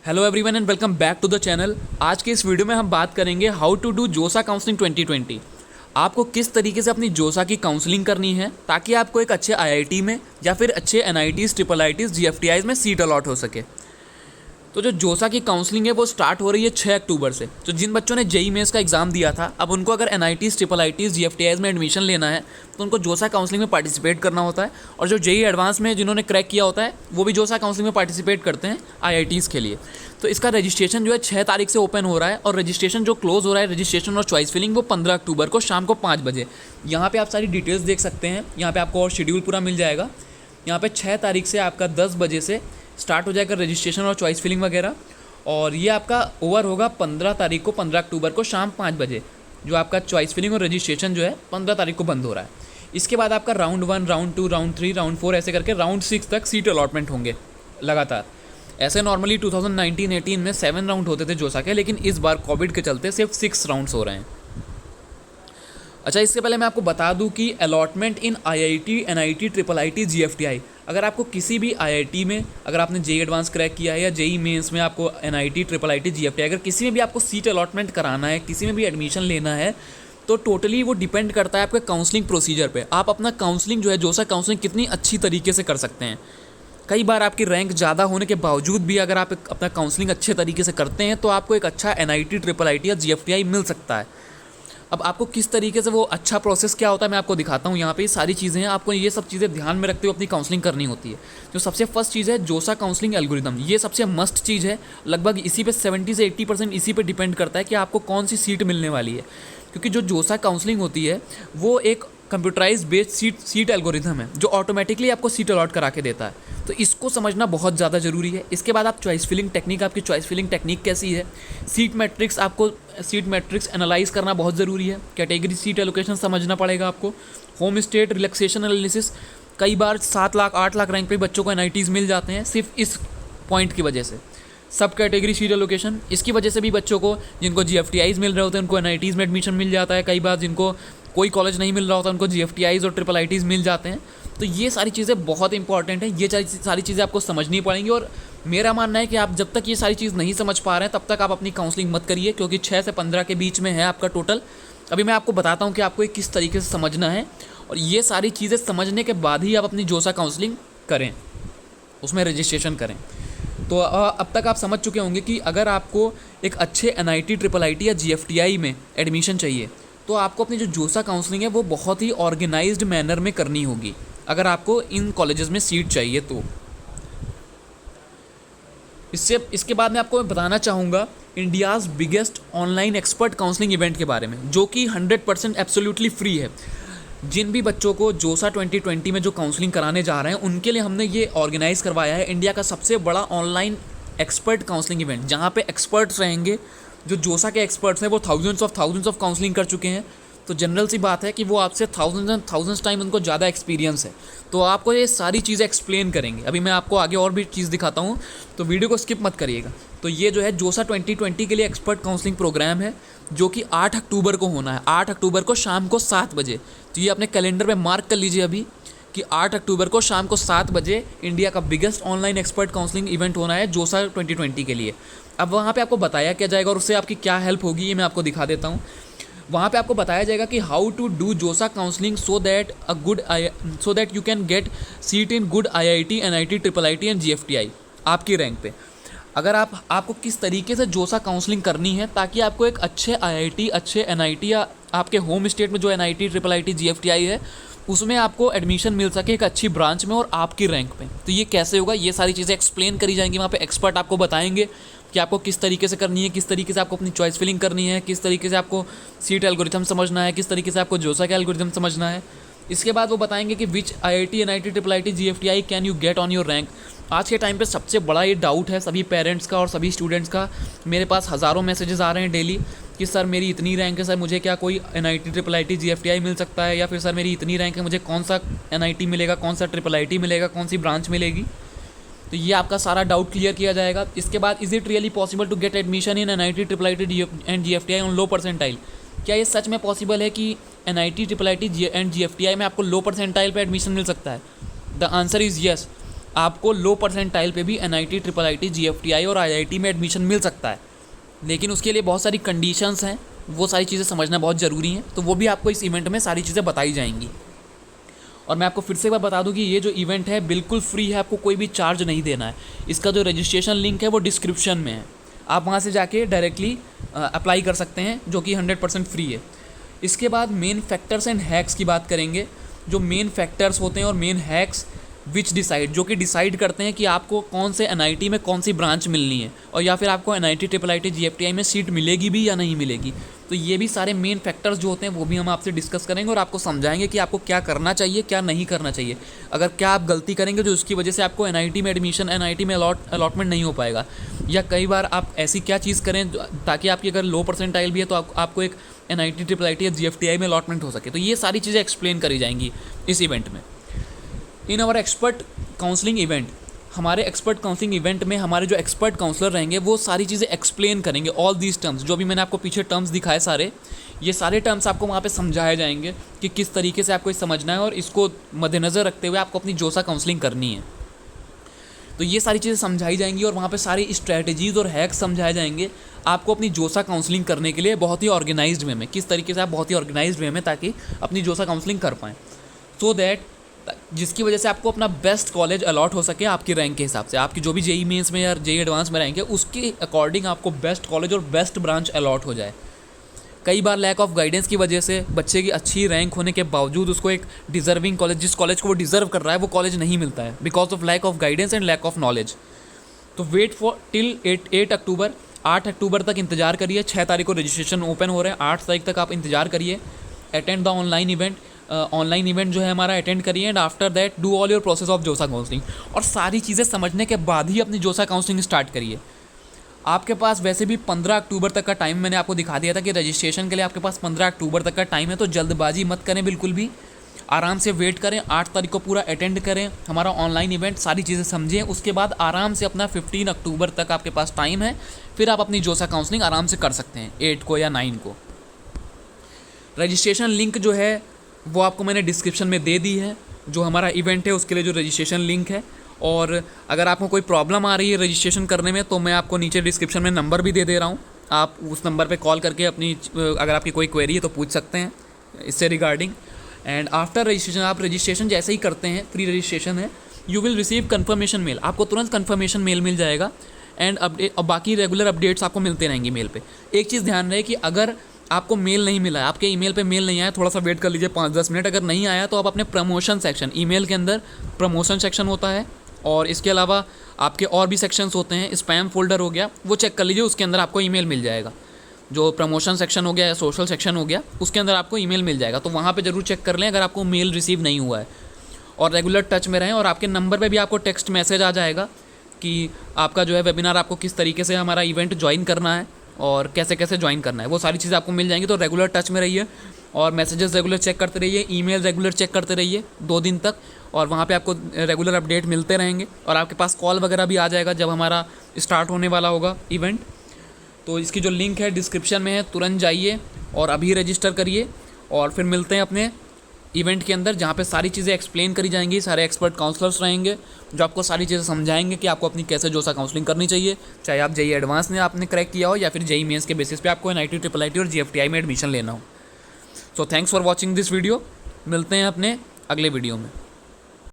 Hello everyone and welcome back to the channel. आज के इस वीडियो में हम बात करेंगे how to do JoSAA counselling 2020। आपको किस तरीके से अपनी जोसा की काउंसलिंग करनी है ताकि आपको एक अच्छे आईआईटी में या फिर अच्छे एनआईटीज़, ट्रिपल आईटीज़, जीएफटीआईज़ में सीट अलॉट हो सके। तो जो जोसा की काउंसलिंग है वो स्टार्ट हो रही है 6 अक्टूबर से। तो जिन बच्चों ने जेई मेंस का एग्ज़ाम दिया था, अब उनको अगर एनआईटीज़, ट्रिपल आईटीज़, जीएफटीआईज़ में एडमिशन लेना है तो उनको जोसा काउंसलिंग में पार्टिसिपेट करना होता है। और जो जेई एडवांस में जिन्होंने क्रैक किया होता है वो भी जोसा काउंसलिंग में पार्टिसिपेट करते हैं आईआईटीज़ के लिए। तो इसका रजिस्ट्रेशन जो है 6 तारीख से ओपन हो रहा है और रजिस्ट्रेशन जो क्लोज हो रहा है, रजिस्ट्रेशन और चॉइस फिलिंग, वो 15 अक्टूबर को शाम को 5 बजे। यहाँ पे आप सारी डिटेल्स देख सकते हैं। यहाँ पे आपको और शेड्यूल पूरा मिल जाएगा। यहाँ पे 6 तारीख से आपका 10 बजे से स्टार्ट हो जाएगा रजिस्ट्रेशन और चॉइस फिलिंग वगैरह। और ये आपका ओवर होगा 15 तारीख को, 15 अक्टूबर को शाम 5 बजे। जो आपका चॉइस फिलिंग और रजिस्ट्रेशन जो है 15 तारीख को बंद हो रहा है। इसके बाद आपका राउंड 1, राउंड 2, राउंड 3, राउंड 4 ऐसे करके राउंड 6 तक सीट अलॉटमेंट होंगे लगातार। ऐसे नॉर्मली 2019-18 में 7 राउंड होते थे जोसा के, लेकिन इस बार कोविड के चलते सिर्फ 6 राउंड्स हो रहे हैं। अच्छा, इससे पहले मैं आपको बता दूं कि allotment in IIT, NIT, triple IT, GFTI, अगर आपको किसी भी आईआईटी में, अगर आपने जेई एडवांस क्रैक किया है या जेई मेंस में आपको एनआईटी, ट्रिपल आईटी, जीएफटीआई, अगर किसी में भी आपको सीट अलॉटमेंट कराना है, किसी में भी एडमिशन लेना है, तो टोटली वो डिपेंड करता है आपके काउंसलिंग प्रोसीजर पे। आप अपना काउंसलिंग जो है, जोसा काउंसलिंग कितनी अच्छी तरीके से कर सकते हैं। कई बार आपकी रैंक ज़्यादा होने के बावजूद भी अगर आप अपना काउंसलिंग अच्छे तरीके से करते हैं तो आपको एक अच्छा एनआईटी, ट्रिपल आईटी या जीएफटीआई मिल सकता है। अब आपको किस तरीके से वो अच्छा प्रोसेस क्या होता है मैं आपको दिखाता हूँ। यहाँ पे सारी चीज़ें हैं, आपको ये सब चीज़ें ध्यान में रखते हुए अपनी काउंसलिंग करनी होती है। जो सबसे फर्स्ट चीज़ है जोसा काउंसलिंग एल्गोरिदम, ये सबसे मस्ट चीज़ है। लगभग इसी पे 70 से 80% इसी पे डिपेंड करता है कि आपको कौन सी सीट मिलने वाली है। क्योंकि जो जोसा काउंसलिंग होती है वो एक कंप्यूटराइज बेस्ड सीट एल्गोरिथम है जो ऑटोमेटिकली आपको सीट अलॉट करा के देता है। तो इसको समझना बहुत ज़्यादा ज़रूरी है। इसके बाद आप चॉइस फिलिंग टेक्निक, आपकी चॉइस फिलिंग टेक्निक कैसी है, सीट मैट्रिक्स, आपको सीट मैट्रिक्स एनालाइज करना बहुत ज़रूरी है। कैटेगरी सीट एलोकेशन समझना पड़ेगा आपको। होम स्टेट रिलैक्सेशन एनालिसिस, कई बार 7 लाख 8 लाख रैंक पे बच्चों को एनआईटीज़ मिल जाते हैं सिर्फ इस पॉइंट की वजह से। सब कैटेगरी सीट एलोकेशन, इसकी वजह से भी बच्चों को, जिनको जीएफटीआईज़ मिल रहे होते हैं उनको एनआईटीज़ में एडमिशन मिल जाता है। कई बार जिनको कोई कॉलेज नहीं मिल रहा होता उनको जीएफटीआईज़ और ट्रिपल आईटीज़ मिल जाते हैं। तो ये सारी चीज़ें बहुत इंपॉर्टेंट हैं। ये सारी चीज़ें आपको समझनी पड़ेंगी। और मेरा मानना है कि आप जब तक ये सारी चीज़ नहीं समझ पा रहे हैं तब तक आप अपनी काउंसलिंग मत करिए, क्योंकि 6 से 15 के बीच में है आपका टोटल। अभी मैं आपको बताता हूँ कि आपको किस तरीके से समझना है, और ये सारी चीज़ें समझने के बाद ही आप अपनी जोसा काउंसलिंग करें, उसमें रजिस्ट्रेशन करें। तो अब तक आप समझ चुके होंगे कि अगर आपको एक अच्छे एनआईटी, ट्रिपल आईटी या जीएफटीआई में एडमिशन चाहिए तो आपको अपनी जो जोसा काउंसलिंग है वो बहुत ही ऑर्गेनाइज्ड मैनर में करनी होगी, अगर आपको इन कॉलेजेस में सीट चाहिए तो। इसके बाद मैं आपको बताना चाहूँगा India's biggest online expert counselling event के बारे में, जो कि 100% एब्सोल्युटली फ्री है। जिन भी बच्चों को जोसा 2020 में जो काउंसलिंग कराने जा रहे हैं उनके लिए हमने ये ऑर्गेनाइज़ करवाया है इंडिया का सबसे बड़ा ऑनलाइन एक्सपर्ट काउंसलिंग इवेंट, जहाँ पे एक्सपर्ट्स रहेंगे। जो जोसा के एक्सपर्ट्स हैं वो थाउजेंड्स ऑफ काउंसलिंग कर चुके हैं। तो जनरल सी बात है कि वो आपसे थाउजेंड्स टाइम उनको ज़्यादा एक्सपीरियंस है। तो आपको ये सारी चीज़ें एक्सप्लेन करेंगे। अभी मैं आपको आगे और भी चीज़ दिखाता हूँ, तो वीडियो को स्किप मत करिएगा। तो ये जो है जोसा 2020 के लिए एक्सपर्ट काउंसलिंग प्रोग्राम है, जो कि 8 अक्टूबर को होना है। 8 अक्टूबर को शाम को 7 बजे। तो ये अपने कैलेंडर में मार्क कर लीजिए अभी कि 8 अक्टूबर को शाम को 7 बजे इंडिया का biggest online expert counselling event होना है जोसा 2020 के लिए। अब वहाँ पे आपको बताया क्या जाएगा और उससे आपकी क्या हेल्प होगी, ये मैं आपको दिखा देता हूँ। वहाँ पे आपको बताया जाएगा कि how to do JoSAA counselling so that you can get seat in good IIT, NIT, triple IT and GFTI आपकी रैंक पे। अगर आपको किस तरीके से जोसा काउंसलिंग करनी है ताकि आपको एक अच्छे आईआईटी, अच्छे एनआईटी या आपके होम स्टेट में जो एनआईटी, ट्रिपल आईटी, जीएफटीआई है उसमें आपको एडमिशन मिल सके एक अच्छी ब्रांच में और आपकी रैंक पे। तो ये कैसे होगा, ये सारी चीज़ें एक्सप्लेन करी जाएंगी। वहाँ पे एक्सपर्ट आपको बताएंगे कि आपको किस तरीके से करनी है, किस तरीके से आपको अपनी चॉइस फिलिंग करनी है, किस तरीके से आपको सीट एल्गोरिथम समझना है, किस तरीके से आपको जोसा का एल्गोरिथम समझना है। इसके बाद वो बताएंगे कि विच IIT, NIT, triple IT, GFTI can you get on your rank. आज के टाइम पे सबसे बड़ा ये डाउट है सभी पेरेंट्स का और सभी स्टूडेंट्स का। मेरे पास हज़ारों मैसेजेस आ रहे हैं डेली कि सर मेरी इतनी रैंक है, सर मुझे क्या कोई एनआईटी, ट्रिपल आईटी, जीएफटीआई मिल सकता है, या फिर सर मेरी इतनी रैंक है मुझे कौन सा एनआईटी मिलेगा, कौन सा ट्रिपल आईटी मिलेगा, कौन सी ब्रांच मिलेगी। तो ये आपका सारा डाउट क्लियर किया जाएगा। इसके बाद is it really possible to get admission in NIT, triple IT and GFTI on low percentile. क्या ये सच में पॉसिबल है कि NIT, triple IT and GFTI में आपको लो परसेंटाइल पे एडमिशन मिल सकता है? The answer is yes. आपको लो परसेंटाइल पे भी NIT, IIIT, GFTI और IIT में एडमिशन मिल सकता है, लेकिन उसके लिए बहुत सारी कंडीशंस हैं, वो सारी चीज़ें समझना बहुत ज़रूरी हैं। तो वो भी आपको इस इवेंट में सारी चीज़ें बताई जाएंगी। और मैं आपको फिर से एक बार बता दूं कि ये जो इवेंट है बिल्कुल फ्री है, आपको कोई भी चार्ज नहीं देना है। इसका जो रजिस्ट्रेशन लिंक है वो डिस्क्रिप्शन में है, आप वहाँ से जाके डायरेक्टली अप्लाई कर सकते हैं, जो कि 100% फ्री है। इसके बाद मेन फैक्टर्स एंड हैक्स की बात करेंगे। जो मेन फैक्टर्स होते हैं और मेन हैक्स विच डिसाइड, जो कि डिसाइड करते हैं कि आपको कौन से NIT में कौन सी ब्रांच मिलनी है, और या फिर आपको NIT, IIIT, GFTI में सीट मिलेगी भी या नहीं मिलेगी। तो ये भी सारे मेन फैक्टर्स जो होते हैं वो भी हम आपसे डिस्कस करेंगे और आपको समझाएंगे कि आपको क्या करना चाहिए, क्या नहीं करना चाहिए। अगर क्या आप गलती करेंगे जो उसकी वजह से आपको NIT में एडमिशन, NIT में अलॉटमेंट नहीं हो पाएगा, या कई बार आप ऐसी क्या चीज़ करें ताकि आपकी अगर लो परसेंटाइल भी है तो आपको एक NIT, IIIT या GFTI में अलॉटमेंट हो सके। तो ये सारी चीज़ें एक्सप्लेन करी जाएंगी इस इवेंट में। In our expert counselling event, हमारे एक्सपर्ट काउंसलिंग इवेंट में हमारे जो एक्सपर्ट काउंसलर रहेंगे वो सारी चीज़ें एक्सप्लेन करेंगे। ऑल दीज टर्म्स, जो भी मैंने आपको पीछे टर्म्स दिखाए सारे, ये सारे टर्म्स आपको वहाँ पे समझाए जाएंगे कि किस तरीके से आपको समझना है, और इसको मद्देनज़र रखते हुए आपको अपनी जोसा काउंसलिंग करनी है। तो ये सारी चीज़ें समझाई जाएंगी और वहाँ पे सारी स्ट्रैटेजीज़ और हैक्स समझाए जाएंगे आपको अपनी जोसा काउंसलिंग करने के लिए बहुत ही ऑर्गेनाइज्ड वे में, किस तरीके से आप बहुत ही ऑर्गेनाइज्ड वे में ताकि अपनी जोसा काउंसलिंग कर पाएँ, सो दैट जिसकी वजह से आपको अपना बेस्ट कॉलेज अलॉट हो सके आपकी रैंक के हिसाब से। आपकी जो भी JEE मेंस में या JEE एडवांस में रैंक है उसके अकॉर्डिंग आपको बेस्ट कॉलेज और बेस्ट ब्रांच अलॉट हो जाए। कई बार लैक ऑफ गाइडेंस की वजह से बच्चे की अच्छी रैंक होने के बावजूद उसको एक डिजर्विंग कॉलेज, जिस कॉलेज को वो डिजर्व कर रहा है, वो कॉलेज नहीं मिलता है because of lack of guidance and lack of knowledge. तो वेट फॉर टिल 8 अक्टूबर, 8 अक्टूबर तक इंतजार करिए। 6 तारीख को रजिस्ट्रेशन ओपन हो रहे हैं, 8 तारीख तक आप इंतजार करिए। Attend the online event, online event जो है हमारा अटेंड करिए, and after that do all your process of जोसा काउंसलिंग। और सारी चीज़ें समझने के बाद ही अपनी जोसा काउंसलिंग स्टार्ट करिए। आपके पास वैसे भी 15 अक्टूबर तक का टाइम मैंने आपको दिखा दिया था कि रजिस्ट्रेशन के लिए आपके पास 15 अक्टूबर तक का टाइम है, तो जल्दबाजी मत करें बिल्कुल भी, आराम से वेट करें। 8 तारीख को पूरा अटेंड करें हमारा ऑनलाइन इवेंट, सारी चीज़ें समझें, उसके बाद आराम से अपना 15 अक्टूबर तक आपके पास टाइम है, फिर आप अपनी जोसा काउंसलिंग आराम से कर सकते हैं 8 को या 9 को। रजिस्ट्रेशन लिंक जो है वो आपको मैंने डिस्क्रिप्शन में दे दी है, जो हमारा इवेंट है उसके लिए जो रजिस्ट्रेशन लिंक है। और अगर आपको कोई प्रॉब्लम आ रही है रजिस्ट्रेशन करने में तो मैं आपको नीचे डिस्क्रिप्शन में नंबर भी दे रहा हूँ, आप उस नंबर पे कॉल करके अपनी अगर आपकी कोई क्वेरी है तो पूछ सकते हैं इससे रिगार्डिंग। एंड आफ्टर रजिस्ट्रेशन, आप रजिस्ट्रेशन जैसे ही करते हैं, फ्री रजिस्ट्रेशन है, you will receive confirmation mail, आपको तुरंत कन्फर्मेशन मेल मिल जाएगा। एंड अपडेट और बाकी रेगुलर अपडेट्स आपको मिलते रहेंगे मेल पे। एक चीज़ ध्यान रहे कि अगर आपको मेल नहीं मिला है, आपके ईमेल पे मेल नहीं आया, थोड़ा सा वेट कर लीजिए 5-10 मिनट। अगर नहीं आया तो आप अपने प्रमोशन सेक्शन, ईमेल के अंदर प्रमोशन सेक्शन होता है, और इसके अलावा आपके और भी सेक्शंस होते हैं, स्पैम फोल्डर हो गया, वो चेक कर लीजिए, उसके अंदर आपको ईमेल मिल जाएगा। जो प्रमोशन सेक्शन हो गया या सोशल सेक्शन हो गया, उसके अंदर आपको ईमेल मिल जाएगा, तो वहाँ पे ज़रूर चेक कर लें अगर आपको मेल रिसीव नहीं हुआ है। और रेगुलर टच में रहें, और आपके नंबर पे भी आपको टेक्स्ट मैसेज आ जाएगा कि आपका जो है वेबिनार, आपको किस तरीके से हमारा इवेंट ज्वाइन करना है और कैसे कैसे ज्वाइन करना है, वो सारी चीज़ें आपको मिल जाएंगी। तो रेगुलर टच में रहिए और मैसेजेस रेगुलर चेक करते रहिए, ईमेल रेगुलर चेक करते रहिए 2 दिन तक, और वहाँ पे आपको रेगुलर अपडेट मिलते रहेंगे। और आपके पास कॉल वगैरह भी आ जाएगा जब हमारा स्टार्ट होने वाला होगा इवेंट। तो इसकी जो लिंक है डिस्क्रिप्शन में है, तुरंत जाइए और अभी रजिस्टर करिए, और फिर मिलते हैं अपने इवेंट के अंदर, जहाँ पे सारी चीज़ें एक्सप्लेन करी जाएंगी। सारे एक्सपर्ट काउंसलर्स रहेंगे जो आपको सारी चीज़ें समझाएंगे कि आपको अपनी कैसे जोसा काउंसलिंग करनी चाहिए, चाहे आप JEE एडवांस ने आपने क्रैक किया हो या फिर JEE मेंस के बेसिस पे आपको NIT, IIIT और GFTI में एडमिशन लेना हो। So thanks for watching this video, मिलते हैं अपने अगले वीडियो में।